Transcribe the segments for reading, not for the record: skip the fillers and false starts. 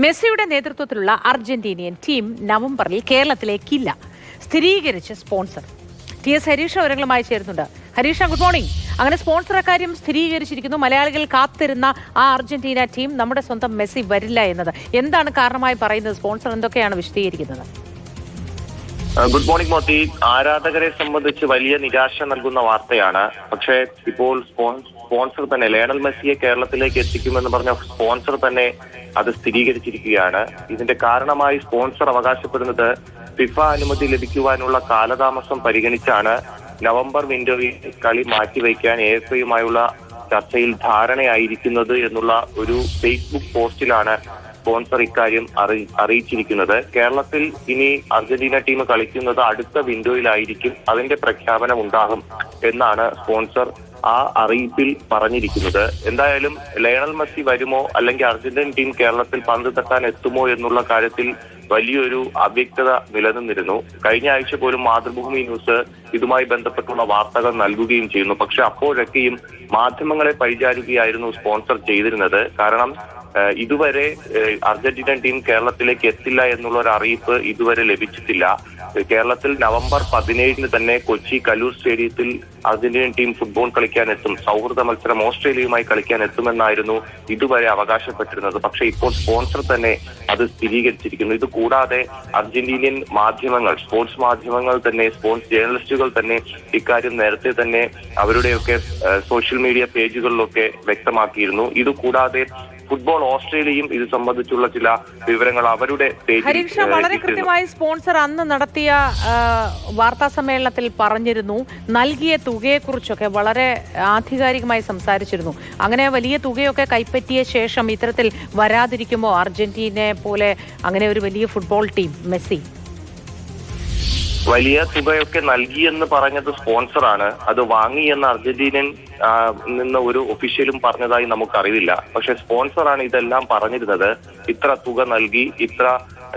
മെസ്സിയുടെ നേതൃത്വത്തിലുള്ള Argentinian team നവംബറിൽ കേരളത്തിലേക്കില്ല. സ്ഥിരീകരിച്ച് സ്പോൺസർ TS ഹരീഷ വിവരങ്ങളുമായി ചേരുന്നുണ്ട്. ഹരീഷ, ഗുഡ് മോർണിംഗ്. അങ്ങനെ സ്പോൺസർ അക്കാര്യം സ്ഥിരീകരിച്ചിരിക്കുന്നു. മലയാളികൾ കാത്തിരുന്ന ആ അർജന്റീന ടീം, നമ്മുടെ സ്വന്തം മെസ്സി വരില്ല എന്നത് എന്താണ് കാരണമായി പറയുന്നത്? സ്പോൺസർ എന്തൊക്കെയാണ് വിശദീകരിക്കുന്നത്? Good morning Mothi. ആരാധകരെ സംബന്ധിച്ച് വലിയ നിരാശ നൽകുന്ന വാർത്തയാണ്. പക്ഷേ ഇപ്പോൾ സ്പോൺസർ തന്നെ ലയണൽ മെസ്സിയെ കേരളത്തിലേക്ക് എത്തിക്കുമെന്ന് പറഞ്ഞ സ്പോൺസർ തന്നെ അത് സ്ഥിരീകരിച്ചിരിക്കുകയാണ്. ഇതിന്റെ കാരണമായി സ്പോൺസർ അവകാശപ്പെടുന്നത് ഫിഫ അനുമതി ലഭിക്കുവാനുള്ള കാലതാമസം പരിഗണിച്ചാണ് നവംബർ വിൻഡോയിൽ കളി മാറ്റിവെക്കാൻ AFAയുമായുള്ള ചർച്ചയിൽ ധാരണയായിരിക്കുന്നത് എന്നുള്ള ഒരു ഫേസ്ബുക്ക് പോസ്റ്റിലാണ് സ്പോൺസർ ഇക്കാര്യം അറിയിച്ചിരിക്കുന്നത്. കേരളത്തിൽ ഇനി അർജന്റീന ടീം കളിക്കുന്നത് അടുത്ത വിൻഡോയിലായിരിക്കും. അതിന്റെ പ്രഖ്യാപനം ഉണ്ടാകും എന്നാണ് സ്പോൺസർ ആ അറിയിപ്പിൽ പറഞ്ഞിരിക്കുന്നത്. എന്തായാലും ലയണൽ മെസ്സി വരുമോ അല്ലെങ്കിൽ അർജന്റീൻ ടീം കേരളത്തിൽ പന്ത് തട്ടാൻ എത്തുമോ എന്നുള്ള കാര്യത്തിൽ വലിയൊരു അവ്യക്തത നിലനിന്നിരുന്നു. കഴിഞ്ഞ ആഴ്ച പോലും മാതൃഭൂമി ന്യൂസ് ഇതുമായി ബന്ധപ്പെട്ടുള്ള വാർത്തകൾ നൽകുകയും ചെയ്യുന്നു. പക്ഷെ അപ്പോഴൊക്കെയും മാധ്യമങ്ങളെ പരിചാരിക്കുകയായിരുന്നു സ്പോൺസർ ചെയ്തിരുന്നത്. കാരണം ഇതുവരെ അർജന്റീന ടീം കേരളത്തിലേക്ക് എത്തില്ല എന്നുള്ള ഒരു അറിയിപ്പ് ഇതുവരെ ലഭിച്ചിട്ടില്ല. കേരളത്തിൽ നവംബർ 17 തന്നെ കൊച്ചി കലൂർ സ്റ്റേഡിയത്തിൽ അർജന്റീനൻ ടീം ഫുട്ബോൾ കളിക്കാൻ എത്തും. സൗഹൃദ മത്സരം ഓസ്ട്രേലിയയുമായി കളിക്കാൻ എത്തുമെന്നായിരുന്നു ഇതുവരെ അവകാശപ്പെട്ടിരുന്നത്. പക്ഷെ ഇപ്പോൾ സ്പോൺസർ തന്നെ അത് സ്ഥിരീകരിച്ചിരിക്കുന്നു. ഇത് കൂടാതെ അർജന്റീനിയൻ മാധ്യമങ്ങൾ, സ്പോർട്സ് മാധ്യമങ്ങൾ തന്നെ, സ്പോർട്സ് ജേർണലിസ്റ്റുകൾ തന്നെ ഇക്കാര്യം നേരത്തെ തന്നെ അവരുടെയൊക്കെ സോഷ്യൽ മീഡിയ പേജുകളിലൊക്കെ വ്യക്തമാക്കിയിരുന്നു. ഇത് കൂടാതെ ഫുട്ബോൾ ഓസ്ട്രേലിയയും ഇത് സംബന്ധിച്ചുള്ള ചില വിവരങ്ങൾ അവരുടെ ഹരീഷ, വളരെ കൃത്യമായി സ്പോൺസർ അന്ന് നടത്തിയ വാർത്താ സമ്മേളനത്തിൽ പറഞ്ഞിരുന്നു. നൽകിയ തുകയെക്കുറിച്ചൊക്കെ വളരെ ആധികാരികമായി സംസാരിച്ചിരുന്നു. അങ്ങനെ വലിയ തുകയൊക്കെ കൈപ്പറ്റിയ ശേഷം ഇത്തരത്തിൽ വരാതിരിക്കുമോ അർജന്റീനയെ പോലെ അങ്ങനെ ഒരു വലിയ ഫുട്ബോൾ ടീം മെസ്സി? വലിയ തുകയൊക്കെ നൽകിയെന്ന് പറഞ്ഞത് സ്പോൺസറാണ്. അത് വാങ്ങിയെന്ന് അർജന്റീനൻ നിന്ന് ഒരു ഒഫീഷ്യലും പറഞ്ഞതായി നമുക്കറിയില്ല. പക്ഷെ സ്പോൺസറാണ് ഇതെല്ലാം പറഞ്ഞിരുന്നത്. ഇത്ര തുക നൽകി, ഇത്ര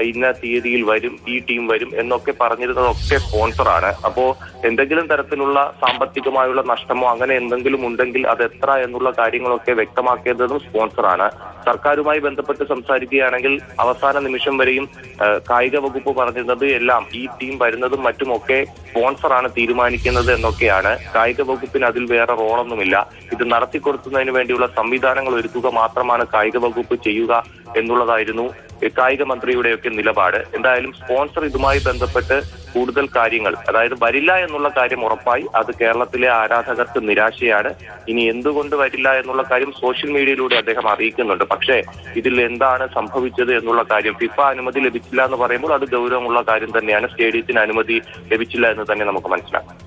ഇന്ന തീയതിയിൽ വരും, ഈ ടീം വരും എന്നൊക്കെ പറഞ്ഞിരുന്നതൊക്കെ സ്പോൺസറാണ്. അപ്പോ എന്തെങ്കിലും തരത്തിലുള്ള സാമ്പത്തികമായുള്ള നഷ്ടമോ അങ്ങനെ എന്തെങ്കിലും ഉണ്ടെങ്കിൽ അത് എത്ര എന്നുള്ള കാര്യങ്ങളൊക്കെ വ്യക്തമാക്കേണ്ടതും സ്പോൺസറാണ്. സർക്കാരുമായി ബന്ധപ്പെട്ട് സംസാരിക്കുകയാണെങ്കിൽ അവസാന നിമിഷം വരെയും കായിക വകുപ്പ് പറഞ്ഞിരുന്നത് എല്ലാം ഈ ടീം വരുന്നതും മറ്റുമൊക്കെ സ്പോൺസറാണ് തീരുമാനിക്കുന്നത് എന്നൊക്കെയാണ്. കായിക വകുപ്പിന് അതിൽ വേറെ റോളൊന്നുമില്ല. ഇത് നടത്തിക്കൊടുക്കുന്നതിന് വേണ്ടിയുള്ള സംവിധാനങ്ങൾ ഒരുക്കുക മാത്രമാണ് കായിക വകുപ്പ് ചെയ്യുക എന്നുള്ളതായിരുന്നു കായിക മന്ത്രിയുടെയൊക്കെ നിലപാട്. എന്തായാലും സ്പോൺസർ ഇതുമായി ബന്ധപ്പെട്ട് കൂടുതൽ കാര്യങ്ങൾ, അതായത് വരില്ല എന്നുള്ള കാര്യം ഉറപ്പായി. അത് കേരളത്തിലെ ആരാധകർക്ക് നിരാശയാണ്. ഇനി എന്തുകൊണ്ട് വരില്ല എന്നുള്ള കാര്യം സോഷ്യൽ മീഡിയയിലൂടെ അദ്ദേഹം അറിയിക്കുന്നുണ്ട്. പക്ഷേ ഇതിൽ എന്താണ് സംഭവിച്ചത് എന്നുള്ള കാര്യം, ഫിഫ അനുമതി ലഭിച്ചില്ല എന്ന് പറയുമ്പോൾ അത് ഗൗരവമുള്ള കാര്യം തന്നെയാണ്. സ്റ്റേഡിയത്തിന് അനുമതി ലഭിച്ചില്ല എന്ന് തന്നെ നമുക്ക് മനസ്സിലാക്കാം.